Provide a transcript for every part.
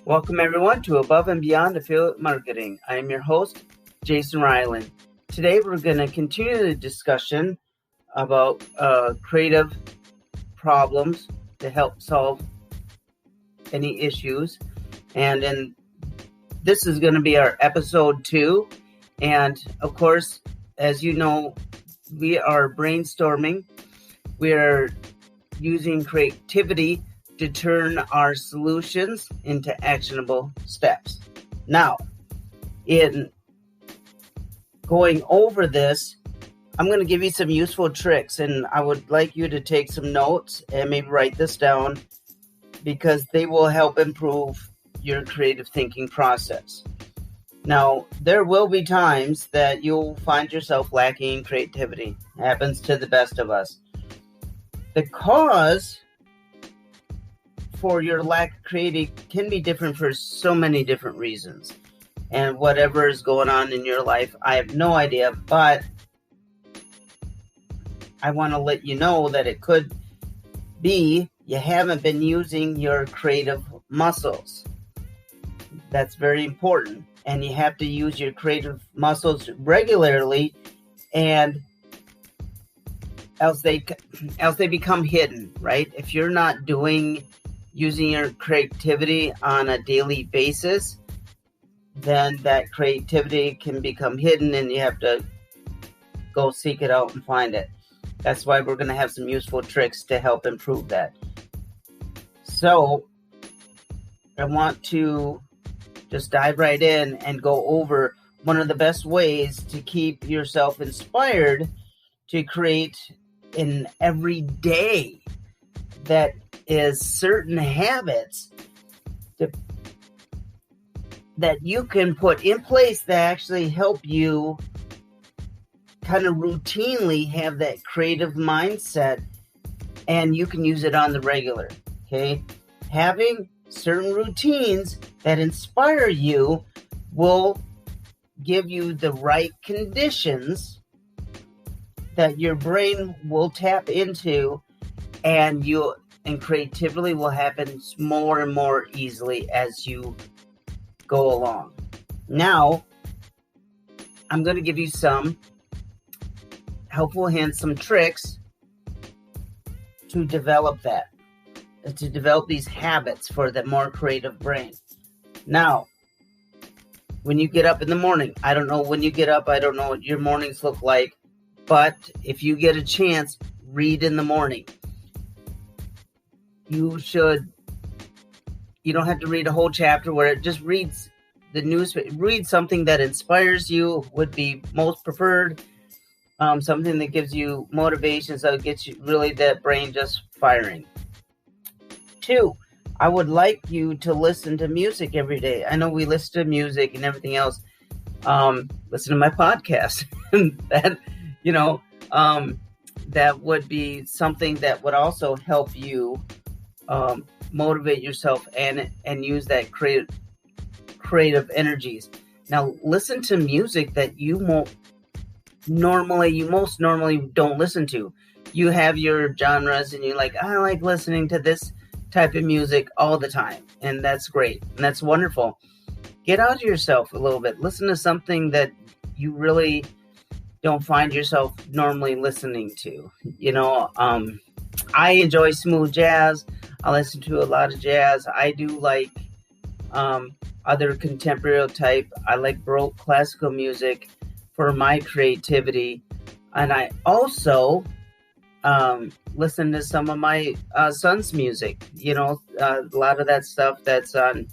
Welcome everyone to Above and Beyond Affiliate Marketing. I am your host, Jason Ryland. Today we're going to continue the discussion about creative problems to help solve any issues. And this is going to be our episode 2. And of course, as you know, we are brainstorming. We are using creativity to turn our solutions into actionable steps. Now, in going over this, I'm going to give you some useful tricks, and I would like you to take some notes and maybe write this down because they will help improve your creative thinking process. Now, there will be times that you'll find yourself lacking in creativity. It happens to the best of us. The cause for your lack of creativity can be different for so many different reasons. And whatever is going on in your life, I have no idea, but I want to let you know that it could be you haven't been using your creative muscles. That's very important. And you have to use your creative muscles regularly, and else they become hidden, right? If you're not using your creativity on a daily basis, then that creativity can become hidden and you have to go seek it out and find it. That's why we're going to have some useful tricks to help improve that. So I want to just dive right in and go over one of the best ways to keep yourself inspired to create in every day. That is certain habits that you can put in place that actually help you kind of routinely have that creative mindset, and you can use it on the regular. Okay, having certain routines that inspire you will give you the right conditions that your brain will tap into, and creativity will happen more and more easily as you go along. Now, I'm going to give you some helpful hints, some tricks to develop these habits for the more creative brain. Now, when you get up in the morning, I don't know when you get up, I don't know what your mornings look like, but if you get a chance, read in the morning. You don't have to read a whole chapter where it just reads the news. Read something that inspires you would be most preferred. Something that gives you motivation, so it gets you really that brain just firing. 2, I would like you to listen to music every day. I know we listen to music and everything else. Listen to my podcast. That would be something that would also help you motivate yourself and use that creative energies. Now, listen to music that you most normally don't listen to. You have your genres, and you're like, I like listening to this type of music all the time, and that's great, and that's wonderful. Get out of yourself a little bit. Listen to something that you really don't find yourself normally listening to. I enjoy smooth jazz. I listen to a lot of jazz. I do like other contemporary type. I like Baroque classical music for my creativity. And I also listen to some of my son's music. A lot of that stuff that's on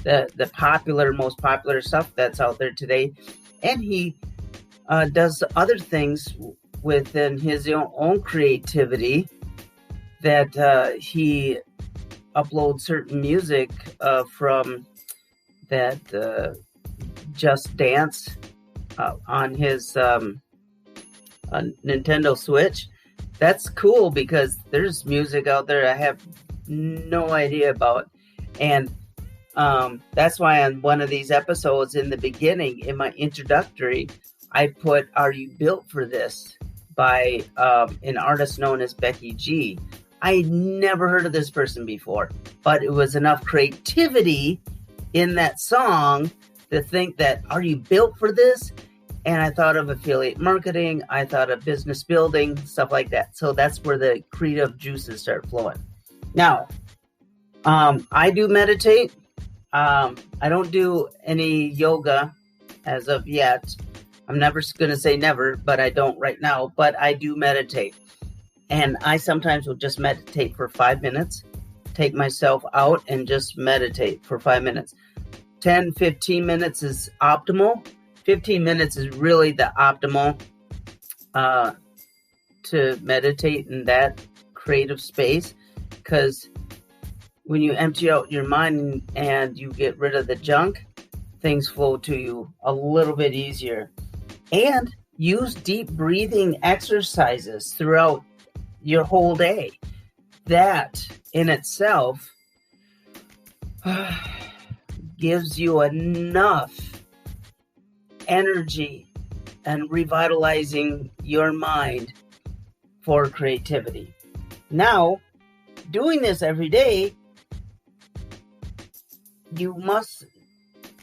the most popular stuff that's out there today. And he does other things within his own creativity that he uploads certain music from that Just Dance on his Nintendo Switch. That's cool because there's music out there I have no idea about. And that's why on one of these episodes in the beginning, in my introductory, I put Are You Built for This by an artist known as Becky G. I never heard of this person before, but it was enough creativity in that song to think that, are you built for this? And I thought of affiliate marketing. I thought of business building, stuff like that. So that's where the creative juices start flowing. Now, I do meditate. I don't do any yoga as of yet. I'm never going to say never, but I don't right now. But I do meditate. And I sometimes will just meditate for 5 minutes, take myself out and just meditate for 5 minutes. 10, 15 minutes is optimal. 15 minutes is really the optimal to meditate in that creative space, because when you empty out your mind and you get rid of the junk, things flow to you a little bit easier. And use deep breathing exercises throughout your whole day. That in itself gives you enough energy and revitalizing your mind for creativity. Now, doing this every day, you must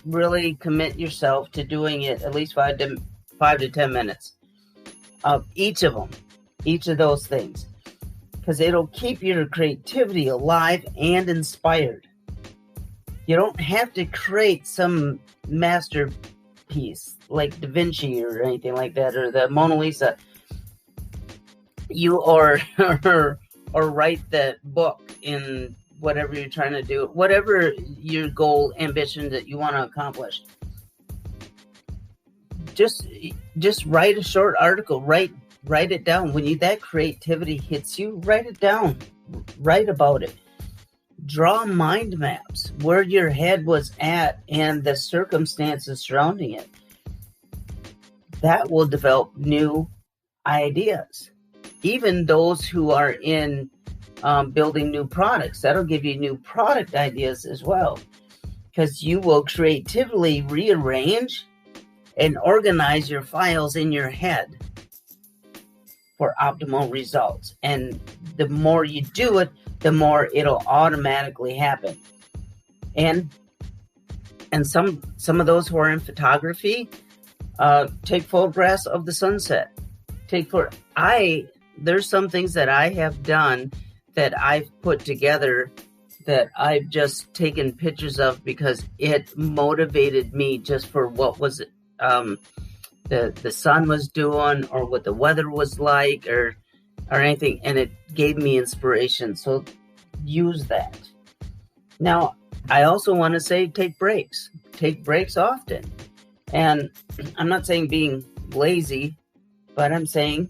really commit yourself to doing it at least 5 to 10 minutes of each of those things, because it'll keep your creativity alive and inspired. You don't have to create some masterpiece like Da Vinci or anything like that, or the Mona Lisa. You or write that book in whatever you're trying to do, whatever your goal, ambition that you want to accomplish. Just write a short article. Write it down. When that creativity hits you, write it down. Write about it. Draw mind maps where your head was at and the circumstances surrounding it. That will develop new ideas. Even those who are in building new products, that'll give you new product ideas as well, because you will creatively rearrange and organize your files in your head for optimal results. And the more you do it, the more it'll automatically happen. And some of those who are in photography, take photographs of the sunset. There's some things that I have done that I've put together that I've just taken pictures of because it motivated me just for what was the sun was doing, or what the weather was like, or anything, and it gave me inspiration. So use that. Now, I also want to say take breaks. Take breaks often. And I'm not saying being lazy, but I'm saying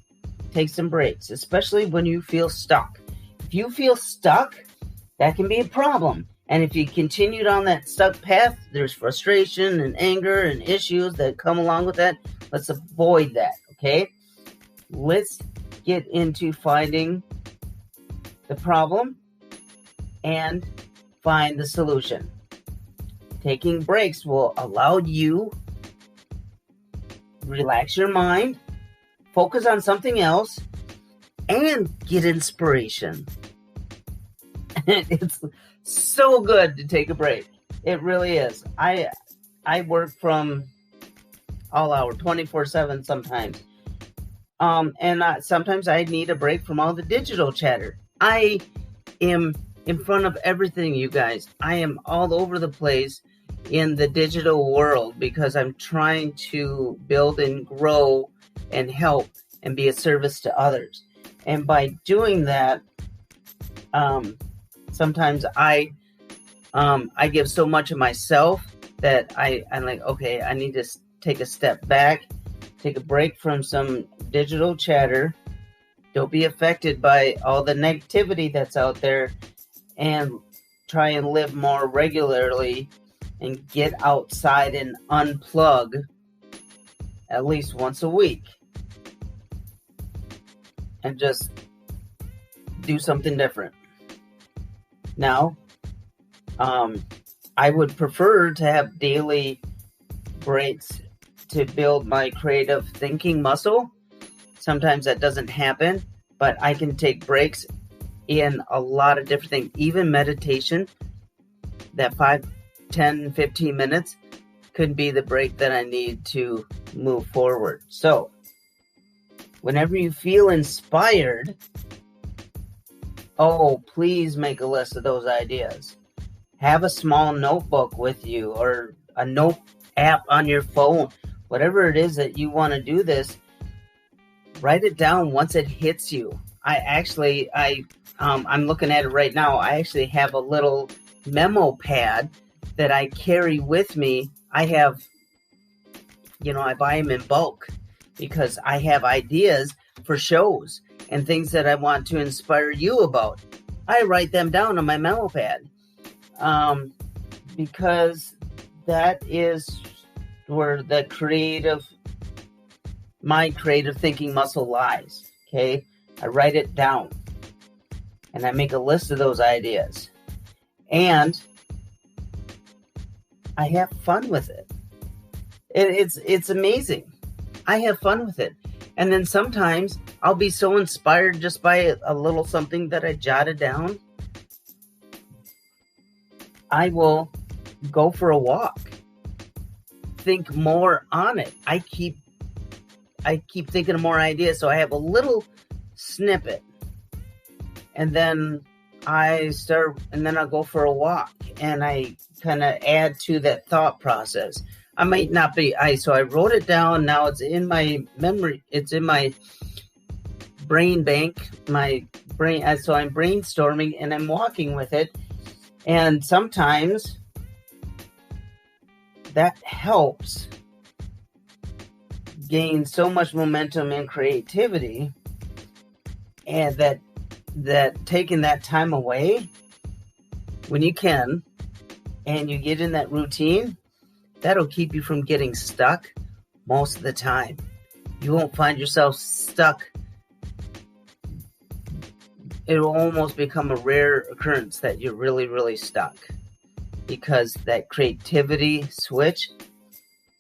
take some breaks, especially when you feel stuck. If you feel stuck, that can be a problem. And if you continued on that stuck path, there's frustration and anger and issues that come along with that. Let's avoid that, okay? Let's get into finding the problem and find the solution. Taking breaks will allow you relax your mind, focus on something else, and get inspiration. It's so good to take a break. It really is. I work from all hour, 24/7 sometimes. And sometimes I need a break from all the digital chatter. I am in front of everything, you guys. I am all over the place in the digital world because I'm trying to build and grow and help and be a service to others. And by doing that, sometimes I give so much of myself that I'm like, okay, I need to take a step back, take a break from some digital chatter. Don't be affected by all the negativity that's out there, and try and live more regularly and get outside and unplug at least once a week and just do something different. Now, I would prefer to have daily breaks to build my creative thinking muscle. Sometimes that doesn't happen, but I can take breaks in a lot of different things. Even meditation, that 5, 10, 15 minutes could be the break that I need to move forward. So whenever you feel inspired, please make a list of those ideas. Have a small notebook with you or a note app on your phone. Whatever it is that you want to do this, write it down once it hits you. I'm looking at it right now. I actually have a little memo pad that I carry with me. I buy them in bulk because I have ideas for shows and things that I want to inspire you about. I write them down on my memo pad because that is where my creative thinking muscle lies. Okay, I write it down and I make a list of those ideas, and I have fun with it. It's amazing. I have fun with it. And then sometimes I'll be so inspired just by a little something that I jotted down. I will go for a walk. Think more on it. I keep thinking of more ideas, so I have a little snippet. And then I'll go for a walk and I kind of add to that thought process. I might not be, so I wrote it down. Now it's in my memory. It's in my brain bank, so I'm brainstorming and I'm walking with it. And sometimes that helps gain so much momentum and creativity, and that taking that time away when you can and you get in that routine, that'll keep you from getting stuck most of the time. You won't find yourself stuck. It will almost become a rare occurrence that you're really, really stuck, because that creativity switch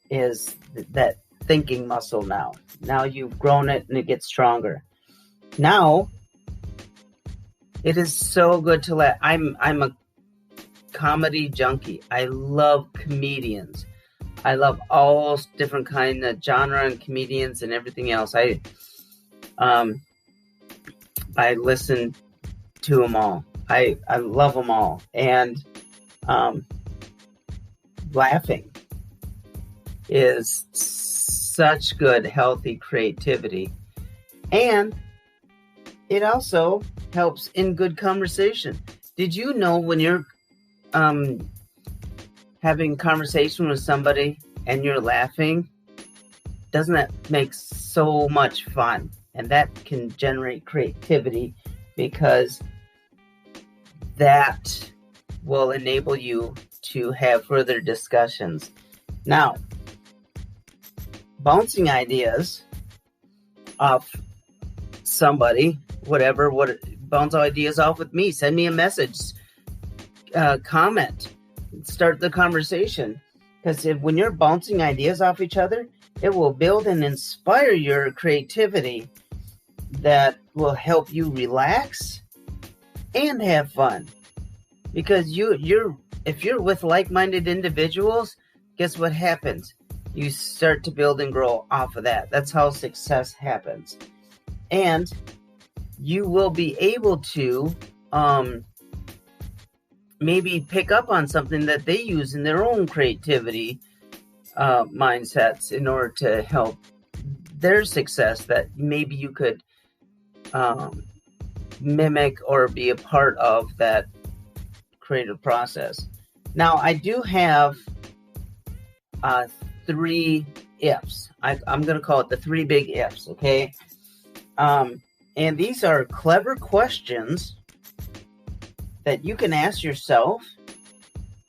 is that thinking muscle now. Now you've grown it and it gets stronger. Now, it is so good to let... I'm a comedy junkie. I love comedians. I love all different kind of genre and comedians and everything else. I listen to them all. I love them all. And laughing is such good, healthy creativity. And it also helps in good conversation. Did you know when you're having conversation with somebody and you're laughing, doesn't that make so much fun? And that can generate creativity, because that will enable you to have further discussions. Now, bouncing ideas off somebody, bounce ideas off with me. Send me a message, comment, start the conversation. Because when you're bouncing ideas off each other, it will build and inspire your creativity that will help you relax and have fun. Because if you're with like-minded individuals, guess what happens? You start to build and grow off of that. That's how success happens. And you will be able to maybe pick up on something that they use in their own creativity mindsets in order to help their success, that maybe you could mimic or be a part of that creative process. Now, I do have 3 ifs. I'm going to call it the 3 big ifs, okay? And these are clever questions that you can ask yourself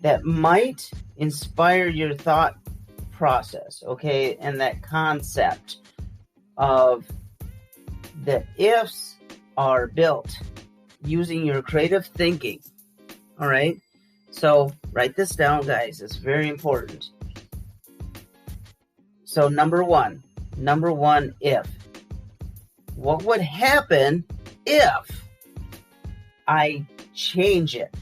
that might inspire your thought process, okay? And that concept of the ifs are built using your creative thinking, all right? So write this down, guys. It's very important. So number one if. What would happen if I change it?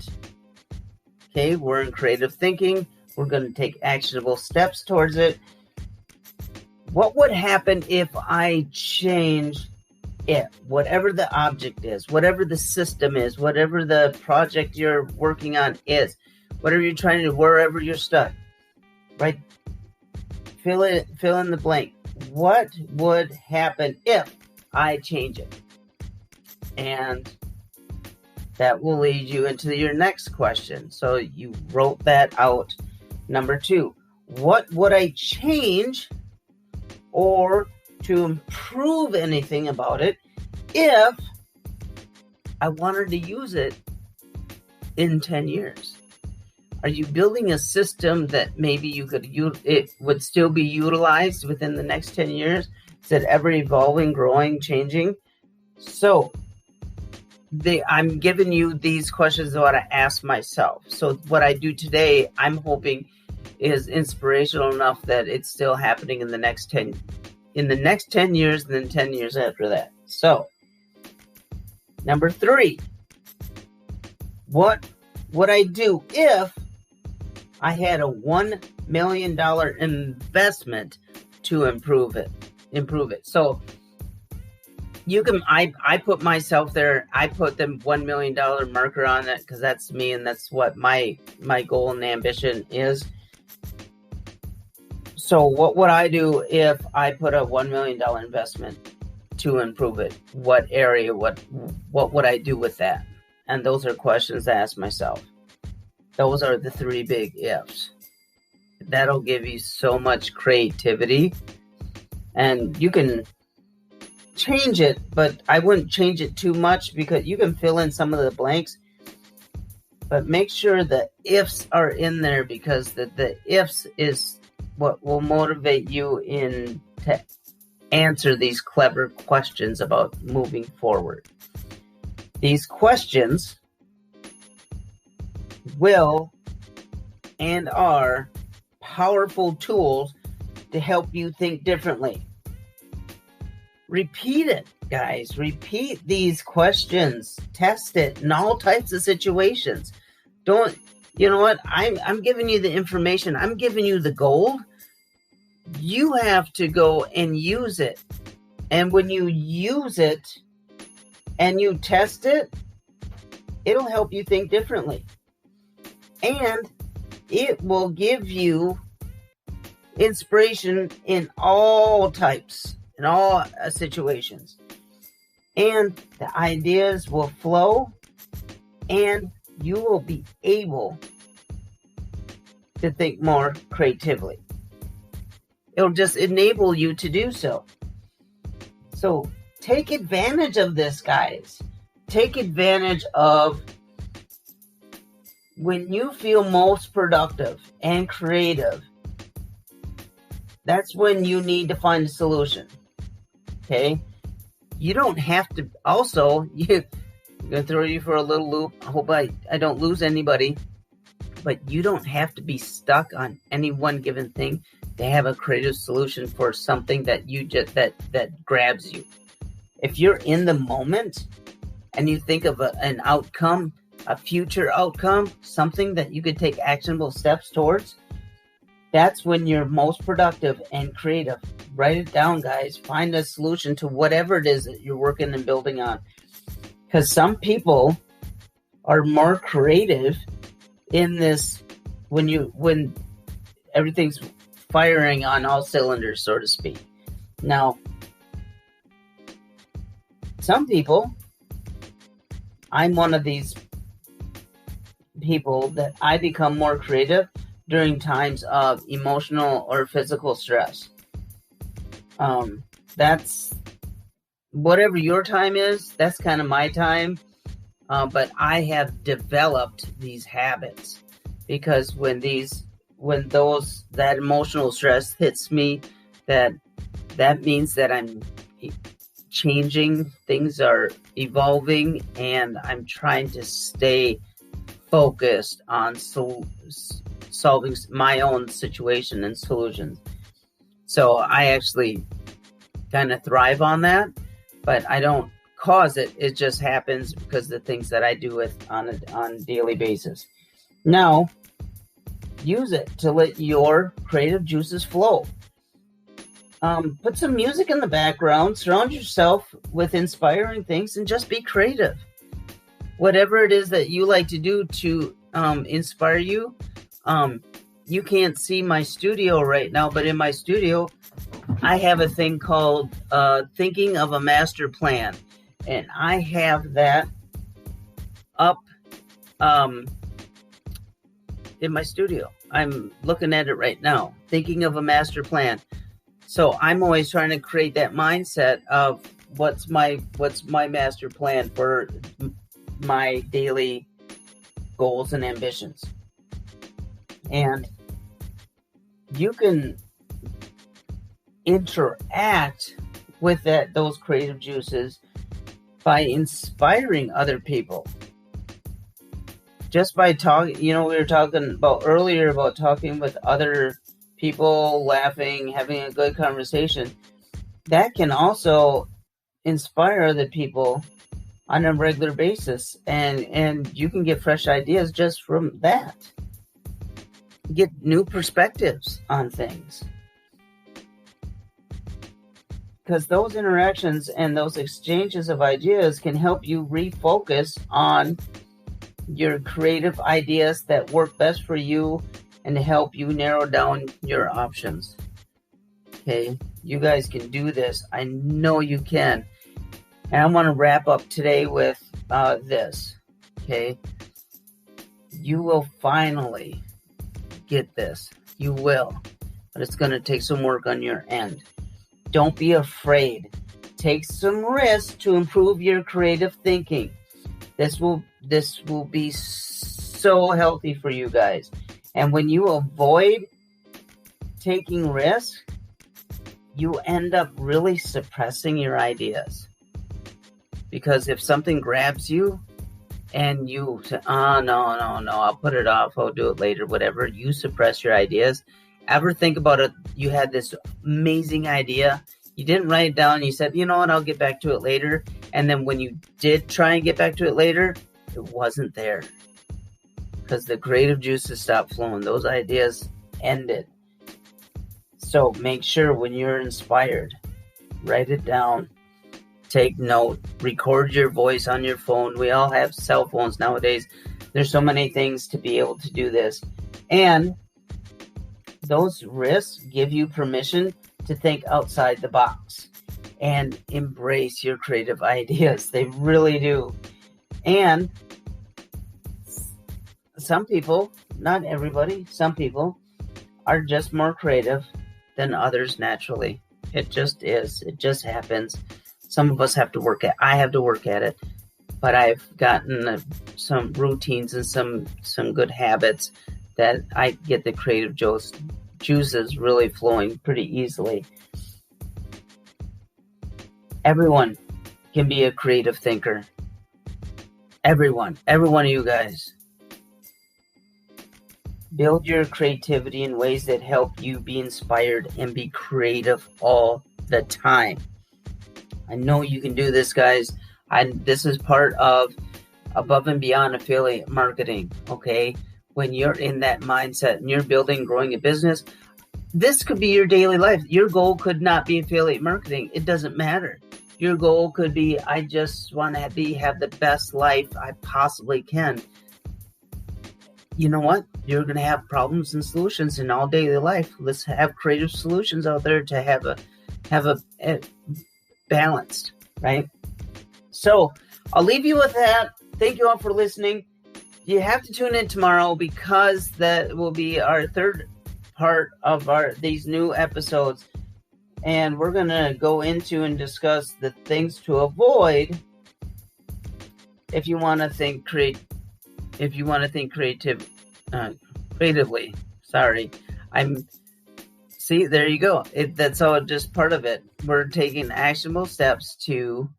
Okay, we're in creative thinking. We're going to take actionable steps towards it. What would happen if I change it? Whatever the object is, whatever the system is, whatever the project you're working on is, whatever you're trying to do, wherever you're stuck, right? Fill in the blank. What would happen if I change it? And that will lead you into your next question. So you wrote that out. Number 2, what would I change or to improve anything about it if I wanted to use it in 10 years? Are you building a system that maybe it would still be utilized within the next 10 years? Is it ever evolving, growing, changing? So I'm giving you these questions that I ask myself. So what I do today, I'm hoping is inspirational enough that it's still happening in the next 10 years, and then 10 years after that. So, number 3, what would I do if I had a $1 million investment to improve it? So, I put myself there. I put the $1 million marker on it because that's me, and that's what my goal and ambition is. So what would I do if I put a $1 million investment to improve it? What area? What would I do with that? And those are questions to ask myself. Those are the 3 big ifs. That'll give you so much creativity, and you can change it, but I wouldn't change it too much because you can fill in some of the blanks, but make sure the ifs are in there, because the ifs is what will motivate you to answer these clever questions about moving forward. These questions will and are powerful tools to help you think differently. Repeat it, guys. Repeat these questions. Test it in all types of situations. You know what? I'm giving you the information. I'm giving you the gold. You have to go and use it. And when you use it and you test it, it'll help you think differently. And it will give you inspiration in all types, in all situations. And the ideas will flow, and you will be able to think more creatively. It'll just enable you to do so. So take advantage of this, guys. Take advantage of when you feel most productive and creative. That's when you need to find a solution. Okay? You don't have to. Also, I'm going to throw you for a little loop. I hope I don't lose anybody. But you don't have to be stuck on any one given thing to have a creative solution for something that that grabs you. If you're in the moment and you think of an outcome, a future outcome, something that you could take actionable steps towards, that's when you're most productive and creative. Write it down, guys. Find a solution to whatever it is that you're working and building on. Because some people are more creative in this when everything's firing on all cylinders, so to speak. Now, some people, I'm one of these people that I become more creative during times of emotional or physical stress. That's whatever your time is, that's kind of my time. But I have developed these habits because when that emotional stress hits me, that means that I'm changing, things are evolving, and I'm trying to stay focused on solving my own situation and solutions. So I actually kind of thrive on that, but I don't cause it. It just happens because of the things that I do with on a daily basis. Now, use it to let your creative juices flow. Put some music in the background, surround yourself with inspiring things, and just be creative. Whatever it is that you like to do to inspire you. You can't see my studio right now, but in my studio, I have a thing called Thinking of a Master Plan. And I have that up in my studio. I'm looking at it right now, Thinking of a Master Plan. So I'm always trying to create that mindset of what's my master plan for my daily goals and ambitions. And you can interact with those creative juices by inspiring other people. Just by talking, we were talking about earlier about talking with other people, laughing, having a good conversation. That can also inspire other people on a regular basis, and you can get fresh ideas just from that. Get new perspectives on things. Because those interactions and those exchanges of ideas can help you refocus on your creative ideas that work best for you and help you narrow down your options. Okay, you guys can do this. I know you can. And I want to wrap up today with this. Okay, you will finally get this. You will. But it's going to take some work on your end. Don't be afraid. Take some risks to improve your creative thinking. This will be so healthy for you guys. And when you avoid taking risks, you end up really suppressing your ideas. Because if something grabs you and you say, no, I'll put it off, I'll do it later, whatever, you suppress your ideas. Ever think about it? You had this amazing idea. You didn't write it down. You said, you know what, I'll get back to it later. And then when you did try and get back to it later, it wasn't there. Because the creative juices stopped flowing. Those ideas ended. So make sure when you're inspired, write it down. Take note. Record your voice on your phone. We all have cell phones nowadays. There's so many things to be able to do this. And those risks give you permission to think outside the box and embrace your creative ideas. They really do. And some people, not everybody, some people are just more creative than others naturally. It just is. It just happens. Some of us have to work at. I have to work at it, but I've gotten some routines and some good habits that I get the creative juices really flowing pretty easily. Everyone can be a creative thinker. Every one of you guys. Build your creativity in ways that help you be inspired and be creative all the time. I know you can do this, guys. This is part of Above and Beyond Affiliate Marketing, okay? When you're in that mindset and you're building, growing a business, this could be your daily life. Your goal could not be affiliate marketing. It doesn't matter. Your goal could be, I just want to have the best life I possibly can. You know what? You're going to have problems and solutions in all daily life. Let's have creative solutions out there to have a balanced, right? So I'll leave you with that. Thank you all for listening. You have to tune in tomorrow because that will be our third part of these new episodes. And we're going to go into and discuss the things to avoid if you want to think creatively. Sorry. See, there you go. That's all just part of it. We're taking actionable steps to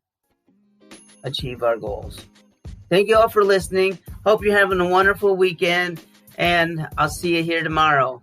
achieve our goals. Thank you all for listening. Hope you're having a wonderful weekend, and I'll see you here tomorrow.